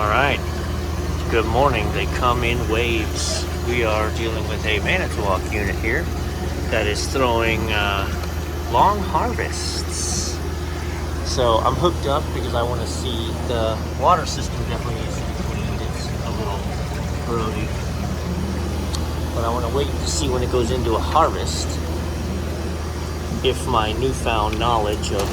Alright, good morning. They come in waves. We are dealing with a Manitowoc unit here that is throwing long harvests. So I'm hooked up because I want to see the water system. Definitely needs to be cleaned. It's a little grody. But I want to wait to see when it goes into a harvest if my newfound knowledge of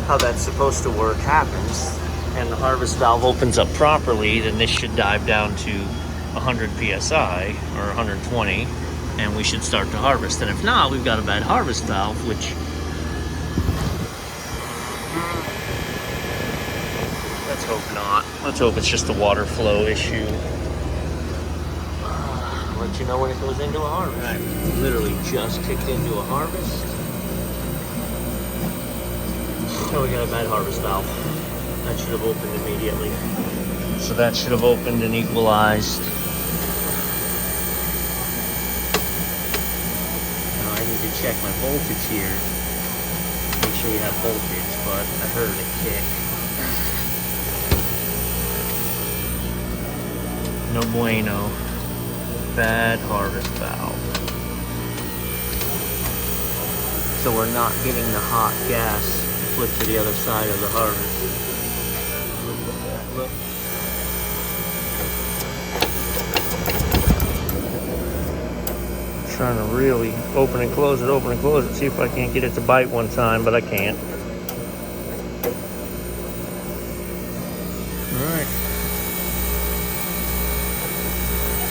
how that's supposed to work happens and the harvest valve opens up properly. Then this should dive down to 100 psi or 120 and we should start to harvest. And if not, we've got a bad harvest valve, which let's hope not. Let's hope it's just a water flow issue. I'll let you know when it goes into a harvest. Right. Literally just kicked into a harvest. Oh, we got a bad harvest valve. That should have opened immediately. So that should have opened and equalized. Now I need to check my voltage here. Make sure we have voltage, but I heard it kick. No bueno. Bad harvest valve. So we're not getting the hot gas flip to the other side of the harvest. Look. I'm trying to really open and close it, see if I can't get it to bite one time, but I can't. Alright.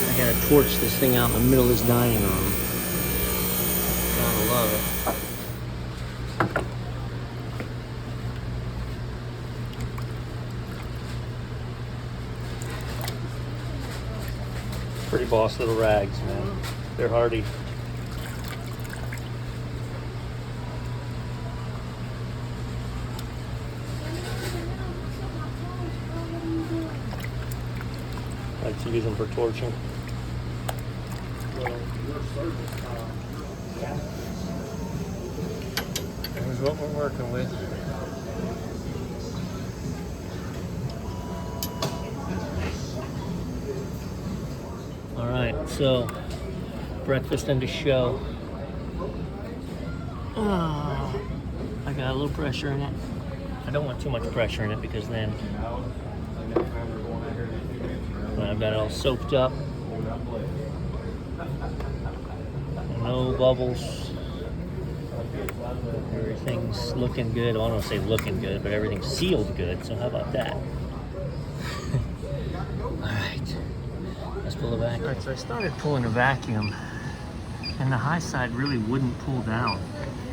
I gotta torch this thing out in the middle of this dining room. Gotta love it. Pretty boss little rags, man. They're hardy. I like to use them for torching. Here's what we're working with. Alright, so breakfast and a show. Oh, I got a little pressure in it. I don't want too much pressure in it because then I've got it all soaked up. No bubbles. Everything's looking good. Well, I don't want to say looking good, but everything's sealed good. So how about that? Alright. Let's pull the vacuum. Alright, so I started pulling a vacuum and the high side really wouldn't pull down.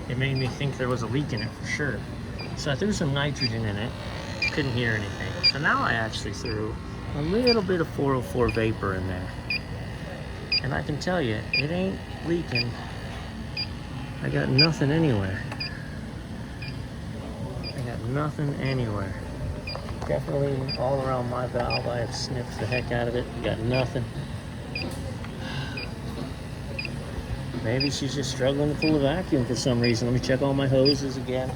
It made me think there was a leak in it for sure. So I threw some nitrogen in it, couldn't hear anything. So now I actually threw a little bit of 404 vapor in there. And I can tell you, it ain't leaking. I got nothing anywhere. I got nothing anywhere. Definitely all around my valve. I have sniffed the heck out of it. Got nothing. Maybe she's just struggling to pull a vacuum for some reason. Let me check all my hoses again.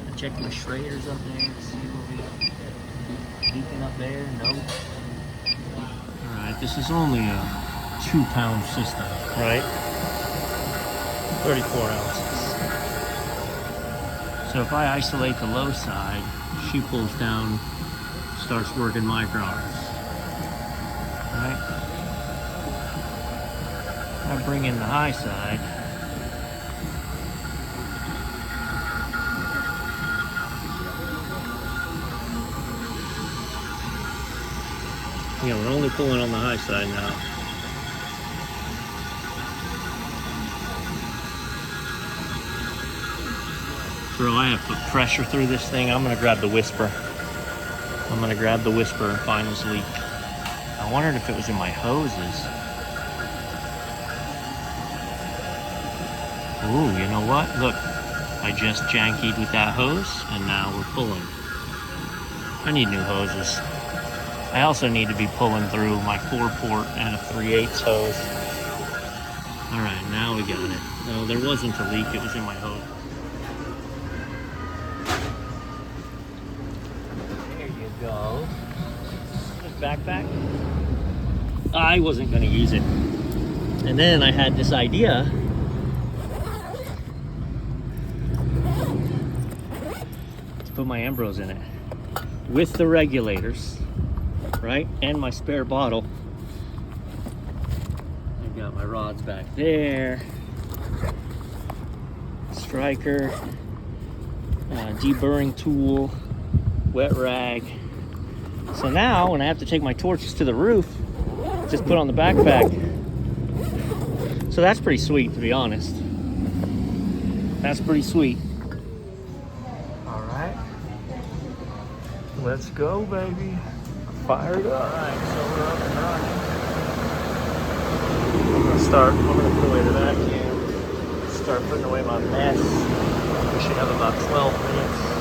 I check my Schraders up there. See what we leaking up there. Nope. Alright, this is only a 2-pound system, right? 34 ounces. So if I isolate the low side, she pulls down, starts working microns. Right? I bring in the high side. Yeah, we're only pulling on the high side now. Bro, I have put pressure through this thing. I'm gonna grab the whisper. I'm gonna grab the whisper and find this leak. I wondered if it was in my hoses. Ooh, you know what? Look, I just jankied with that hose and now we're pulling. I need new hoses. I also need to be pulling through my 4-port and a 3/8 hose. Alright, now we got it. No, there wasn't a leak, it was in my hose. There you go. backpack, I wasn't going to use it. And then I had this idea to put my Ambros in it with the regulators, right? And my spare bottle. I've got my rods back there, striker, deburring tool, wet rag. So now when I have to take my torches to the roof, just put on the backpack. So that's pretty sweet, to be honest. That's pretty sweet. All right, let's go, baby. Fired up. All right, so we're up and running. I'm gonna put away the vacuum, start putting away my mess. We should have about 12 minutes